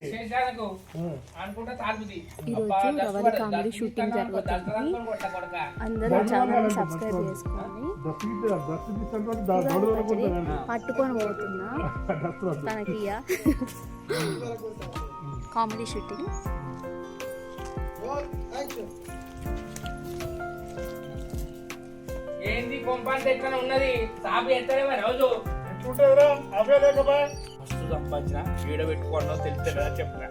ఈరోజు Ravali comedy shooting జరుగుతుంది. అందరూ ఛానల్ని సబ్స్క్రైబ్ చేసుకొని పట్టుకొని పోతున్నా తనకి కామెడీ షూటింగ్. ఏంది కొంపంత ఎక్కడ ఉన్నది సాబి ఎత్తలేమా రోజు మస్తు సంపాదించిన వీడ పెట్టుకోవడం తెలుస్తుందా చెప్పరా.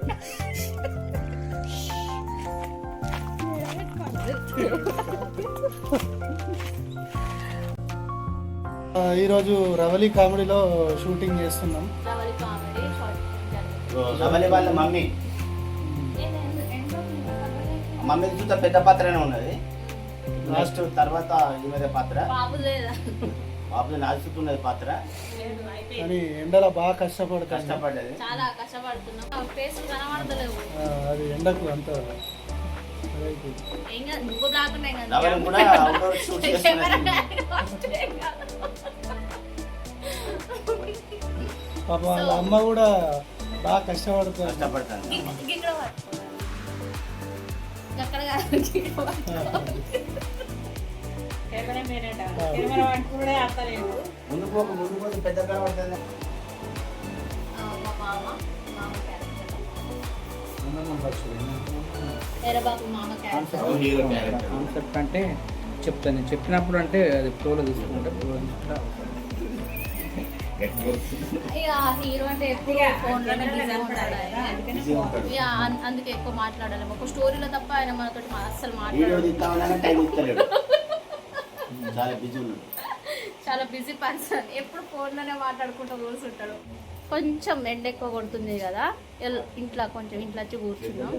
ఈరోజు రవలి కామెడీలో షూటింగ్ చేస్తున్నాం. రవలి వాళ్ళ మమ్మీ చూస్తే పెద్ద పాత్రనే ఉన్నది. లాస్ట్ తర్వాత ఈమె పాత్ర బాబు నాచుతున్నది పాత్ర. కానీ ఎండలో బాగా కష్టపడ్డది. అది ఎండకు అంత పాప వాళ్ళ అమ్మ కూడా బాగా కష్టపడుతుంది. ముందు పెద్ద కనబడుతుంది. కాన్సెప్ట్ అంటే చెప్తాను, చెప్పినప్పుడు అంటే అది ఫ్లోలో తీసుకుంటే హీరో అంటే ఎప్పుడు ఫోన్లోనే బిజీగా ఉంటాడు. అందుకే ఎక్కువ మాట్లాడాలి. ఒక స్టోరీలో తప్ప ఆయన మనతో అస్సలు మాట్లాడాలి. చాలా బిజీ పర్సన్. ఎప్పుడు ఫోన్లోనే మాట్లాడుకుంటూ కూర్చుంటాడు. కొంచెం ఎండ ఎక్కువ కొడుతుంది కదా, ఇంట్లో వచ్చి కూర్చున్నాం.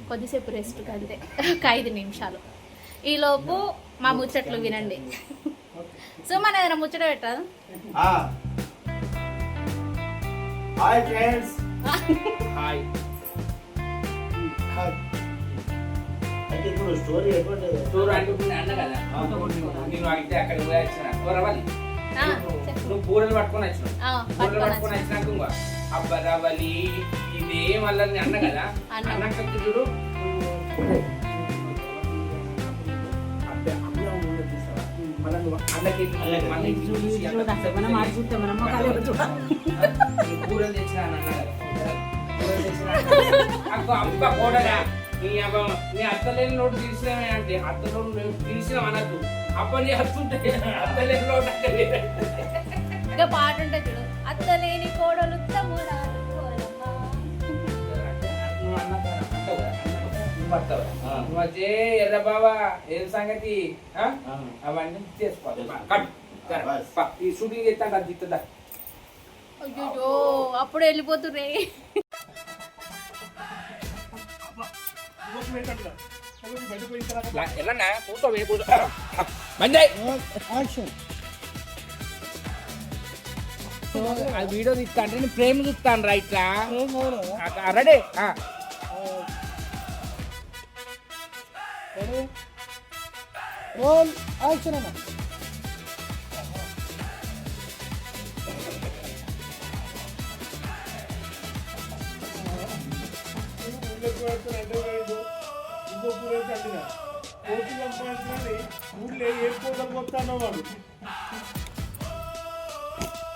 కొద్దిసేపు రెస్ట్ అంతే, ఒక 5 నిమిషాలు. ఈలోపు మా ముచ్చట్లు వినండి. సో మన ఏదైనా ముచ్చట పెట్టారు. Hi friends. హాయ్. అయితే ఇప్పుడు స్టోరీ స్టోరీ అనుకుంటున్నా అన్న కదా, నేను అయితే అక్కడ పోయి వచ్చిన రవలి నువ్వు పూరలు పట్టుకొని వచ్చినాక ఇంకో అబ్బా రవలి ఇదే మళ్ళీ నేను అన్న కదా, అన్నాక చూడు పూరలు తెచ్చిన అక్క కోడగా నీ అత్తలేని లోటు తీసినామే అంటే అత్తలోటు తీసినాం అనద్దు. అప్పని అత్తుంటే అత్తలేని లోటు అంటే ఇంకా పాట ఉంటే చూడు, అత్తలేని కోడలు నువ్వే ఎర్ర బాబా ఏం సంగతి అవన్నీ చేసుకోవాలి. ఈ షూటింగ్ చేస్తాను అది తిస్తుందా. అయ్యో అప్పుడు వెళ్ళిపోతుర్రే. వీడియో తీస్తా అంటే నేను ప్రేమ చూస్తాను రా ఇట్లా రెడీ.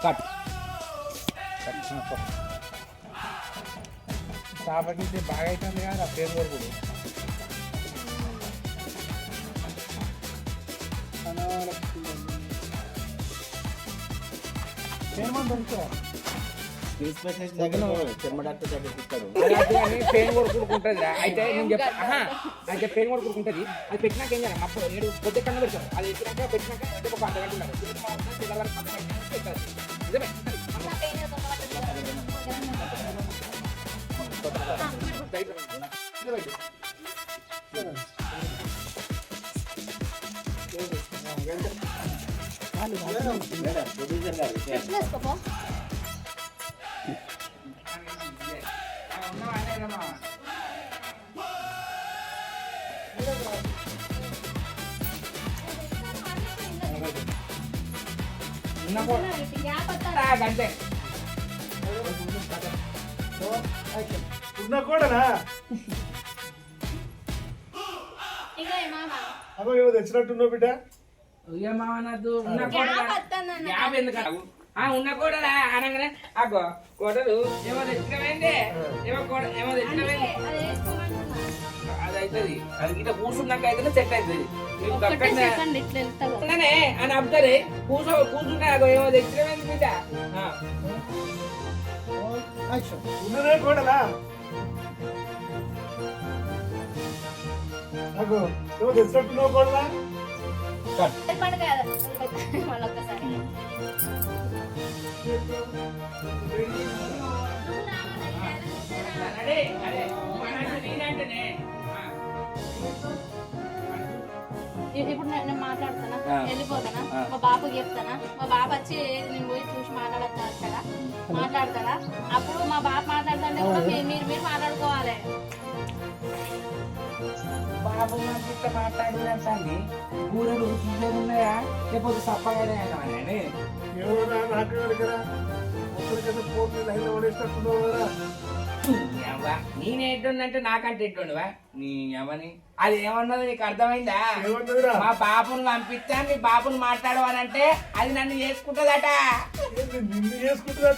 కాబట్టి బాగా అవుతుంది కదా పేరు వరకు పెయిన్ కొడుకుంటుంది. అయితే నేను చెప్పా అయితే పెయిన్ కొడుకుంటుంది. అది పెట్టినాక ఏం చేయాలి, అప్పుడు నేను పొద్దు కన్నా పెడతాను. అది ఎక్కినాక పెట్టినాక ఒక అర్ధగంట నిజమే. అంతే ఉన్న కూడానా ఇక మామ అమ్మ ఏమో తెచ్చినట్టున్నావు బిడ్డ ఇక మామ నాతో ఉన్న గ్యాప్ కోడలా వస్తుందన్న. గ్యాప్ ఎందుకు ఉన్న కోడలా అనగానే అగో కోడలు ఏమో తెచ్చినవేంటి ఏమో తెచ్చినవేంటి అది వేసుకోమంటున్నా. అది అవుతుంది అది ఇట్లా కూర్చున్నాక అయితే సెట్ అవుతుంది నీకు ఒక్కటే అక్కడనే సెకండ్ ఇట్లా వెళ్తా కదా. ఉండనే అని అబ్బాయి కూర్చున్నా అగో ఏమో తెచ్చినవేంటి బిడ్డ ఉన్నదే కూడానా నాకు ఏమో తెచ్చినట్టున్నావు కూడానా పండుగ మళ్ళొక్కసారి అడే అడే నేనంటేనే ఇప్పుడు నేను మాట్లాడతానా ఆ. వెళ్ళిపోతానా ఆ. మా బాబుకి చెప్తానా మా బాబు వచ్చి నేను పోయి చూసి మాట్లాడతాడా అప్పుడు మా బాబు మాట్లాడుతుంటే కూడా మీరు మాట్లాడుకోవాలి. బాబు నాకు ఇట్లా మాట్లాడినట్టు కూరలు రుచిగా ఉన్నాయా లేకపోతే సప్పగానే అంటామని ఎవరు నాకు కదా ఒకరికైతే ఫోన్ లైన్లో పడేసినట్టున్నావు కదా నేనేంటుందంటే నాకంటే ఎట్టుండవా నీ అవని అది ఏమన్నది నీకు అర్థమైందా ఏమన్నదిరా మా బాబుని పంపిస్తా నీ బాబుని మాట్లాడవాలంటే అది నన్ను చేసుకుంటుందట నిన్ను చేసుకుంటున్నా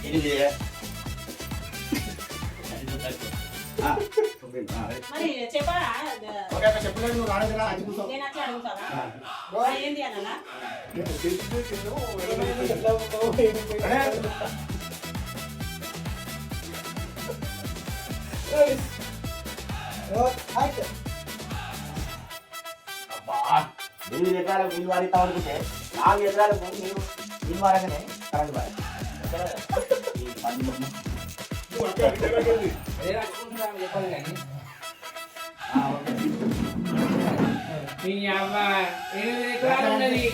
ఇది మరి చెప్పరా చెప్పలేదు నువ్వు రాలేదురా అది కూర్చో నేను అట్లా అడుగుతావా ఏంది అన్నా అబ్బా 8 ఎకరాలకు నీళ్ళు వాడిస్తాం అనుకుంటే 4 ఎకరాలకు నీళ్ళు వాడగానే కరెంట్ వాడాలి అదే రాసుకుంటున్నా చెప్పాలి కానీ నీ అవ్వ 8 ఎకరాలు ఉన్నది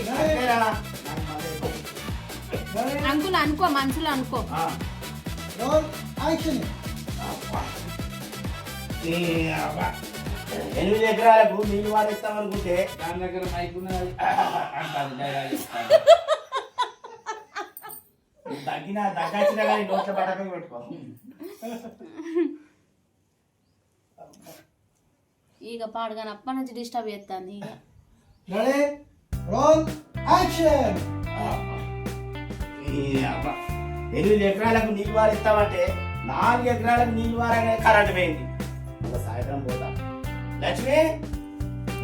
అంకుల్ అనుకో మనసులో అనుకో. నీ అవ్వ 8 ఎకరాలకు నీళ్ళు వాడిస్తాం అనుకుంటే దాని దగ్గర మైక్ ఉన్నది అంటారు డైలాగ్ చెప్తాను దగ్గచ్చినా కానీ నోట్ల పట్టకం పెట్టుకో ఇక పాడుగాని అప్పటి నుంచి డిస్టర్బ్ చేస్తాను ఇక. రెడీ రోల్ యాక్షన్ 8 ఎకరాలకు నీళ్ళు వారిస్తామంటే 4 ఎకరాలకు నీళ్ళు వారగానే కరెంట్ పోయింది ఇంకా సాయంత్రం పోతా లక్ష్మి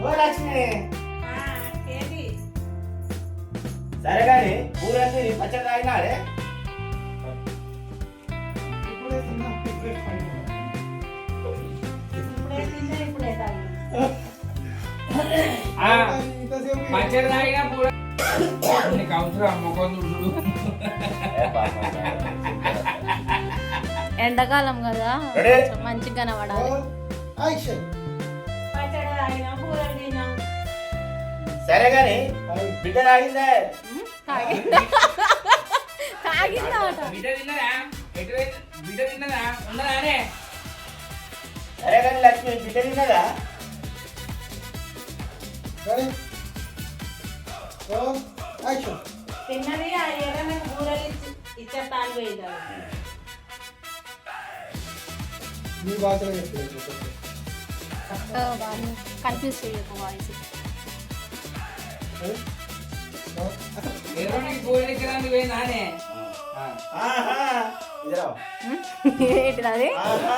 ఓ లక్ష్మి ఏంటి సరే కానీ ఊరంతా పచ్చడి తాగినాడే ఇప్పుడే తిన్నా ఇప్పుడే తిన్నా ఇప్పుడే తాగి ఇంతసేపు పచ్చడి తాగినా కూడా నీకు అవసరం ముఖం చూడు ఎండాకాలం కదా రెడీ? కొంచెం మంచిగా కనబడాలి. రోల్ యాక్షన్ పచ్చడి తాగినా కూరలు తిన్నాం సరే కానీ బిడ్డ తాగిందే తాగిందా బిడ్డ తిన్నదా బిడ్డ తిన్నదా ఉన్నదానే సరే కానీ లక్ష్మి బిడ్డ తిన్నదా రెడీ రోల్ యాక్షన్ తిన్నది ఆ ఏదైనా కూరలు ఇచ్చేస్తాను పోయిందా మీ భాషలో చెప్తాను కన్ఫ్యూజ్ చేయకు వాయిస్. ఏదో నీకు పోయిన ఎకరానికి పోయిందానే ఆహా ఇదిరా ఏంటిది అది? ఆహా